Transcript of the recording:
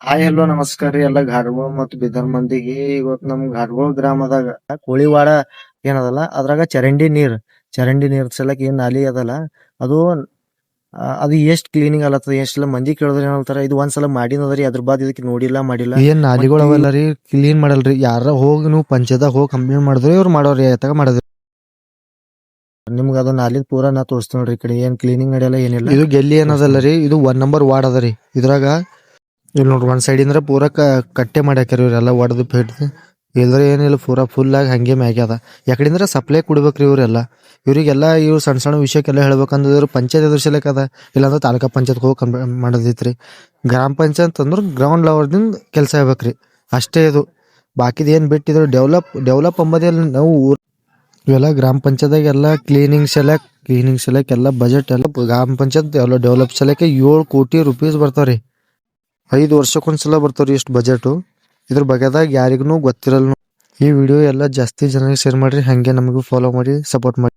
Hi hello ನಮಸ್ಕಾರ ರೀ ಎಲ್ಲ ಘಾಟ್ಗೋಳ್ ಮತ್ತು ಬೀದರ್ ಮಂದಿಗೆ. ಇವತ್ತು ನಮ್ ಘಾಟ್ಗೋಳ್ ಗ್ರಾಮದಾಗ ಕೋಳಿವಾಡ ಏನದಲ್ಲ ಅದ್ರಾಗ ಚರಂಡಿ ನೀರ್ ಸಲಕ್ ಏನ್ ನಾಲಿ ಅದಲ್ಲ ಅದು ಅದು ಎಷ್ಟ್ ಕ್ಲೀನಿಂಗ್ ಅಲತ್ತದ ಎಷ್ಟೆಲ್ಲ ಮಂದಿ ಕೇಳಿದ್ರೆ ಏನ್ ಹೇಳ್ತಾರ ಇದು ಒಂದ್ಸಲ ಮಾಡಿನದ್ರಿ ಅದ್ರ ಬಾದ್ ಇದಕ್ಕೆ ನೋಡಿಲ್ಲ ಮಾಡಿಲ್ಲ ಏನ್ ನಾಲಿಗಳು ಅವೆಲ್ಲ ರೀ ಕ್ಲೀನ್ ಮಾಡಲ್ರಿ. ಯಾರ ಹೋಗಿ ನೀವು ಪಂಚಾಯತ್ದಾಗ ಹೋಗಿ ಕಂಪ್ಲೇಂಟ್ ಮಾಡಿದ್ರೆ ಇವ್ರು ಮಾಡೋರಿ ಎತ್ತಾಗ ಮಾಡೋದ್ರಿ. ನಿಮ್ಗೆ ಅದು ನಾಲಿದ್ ಪೂರ ನಾ ತೋರಿಸ್ತೀನಿ ನೋಡ್ರಿ. ಈ ಕಡೆ ಏನ್ ಕ್ಲೀನಿಂಗ್ ನಡೆಯಲ್ಲ ಏನಿಲ್ಲ. ಇದು ಗೆಲ್ಲಿ ಏನದಲ್ಲ ರೀ, ಇದು 1 ನಂಬರ್ ವಾರ್ಡ್ ಅದ ರೀ. ಇದ್ರಾಗ ಇಲ್ಲಿ ನೋಡ್ರಿ ಒಂದ್ ಸೈಡ್ ಇಂದ್ರ ಪೂರ ಕಟ್ಟೆ ಮಾಡ್ಯಾಕ್ಯಾರ ಇವ್ರೆಲ್ಲ ಒಡದು ಬಿಡ್ದು. ಇಲ್ದ್ರ ಏನಿಲ್ಲ ಪೂರ ಫುಲ್ ಆಗಿ ಹಂಗೆ ಮ್ಯಾಗ್ಯದ. ಯಾಕಡಿಂದ್ರ ಸಪ್ಲೈ ಕೊಡ್ಬೇಕ್ರಿ ಇವ್ರೆಲ್ಲ. ಇವ್ರಿಗೆಲ್ಲ ಇವ್ರು ಸಣ್ಣ ಸಣ್ಣ ವಿಷಯಕ್ಕೆಲ್ಲ ಹೇಳ್ಬೇಕಂದ್ರೆ ಪಂಚಾಯತ್ ಎದುರ್ಸಲಕ್ ಅದ, ಇಲ್ಲಾಂದ್ರೆ ತಾಲೂಕಾ ಪಂಚಾಯತ್ ಹೋಗಿ ಮಾಡೋದಿತ್ರಿ. ಗ್ರಾಮ ಪಂಚಾಯತ್ ಅಂದ್ರೆ ಗ್ರೌಂಡ್ ಲೆವೆಲ್ದಿಂದ ಕೆಲಸ ಆಗ್ಬೇಕ್ರಿ, ಅಷ್ಟೇ ಇದು. ಬಾಕಿದ ಏನ್ ಬಿಟ್ಟಿದ್ರು ಡೆವಲಪ್ ಅಂಬದೇ ನಾವು ಇವೆಲ್ಲ ಗ್ರಾಮ ಪಂಚಾಯತ್ದಾಗ ಎಲ್ಲ ಕ್ಲೀನಿಂಗ್ ಸಲಕ್ ಎಲ್ಲ ಬಜೆಟ್ ಎಲ್ಲ ಗ್ರಾಮ ಪಂಚಾಯತ್ ಎಲ್ಲ ಡೆವಲಪ್ ಸಲಕ್ಕೆ 7 ಕೋಟಿ ರೂಪೀಸ್ ಬರ್ತಾವ್ರಿ. 5 ವರ್ಷಕ್ಕೊಂದ್ಸಲ ಬರ್ತಾವ್ರಿ ಇಷ್ಟು ಬಜೆಟ್. ಇದ್ರ ಬಗ್ಗೆದಾಗ ಯಾರಿಗೂ ಗೊತ್ತಿರಲ್ಲ. ಈ ವಿಡಿಯೋ ಎಲ್ಲ ಜಾಸ್ತಿ ಜನರಿಗೆ ಶೇರ್ ಮಾಡ್ರಿ, ಹಂಗೆ ನಮಗೂ ಫಾಲೋ ಮಾಡಿ ಸಪೋರ್ಟ್ ಮಾಡಿ.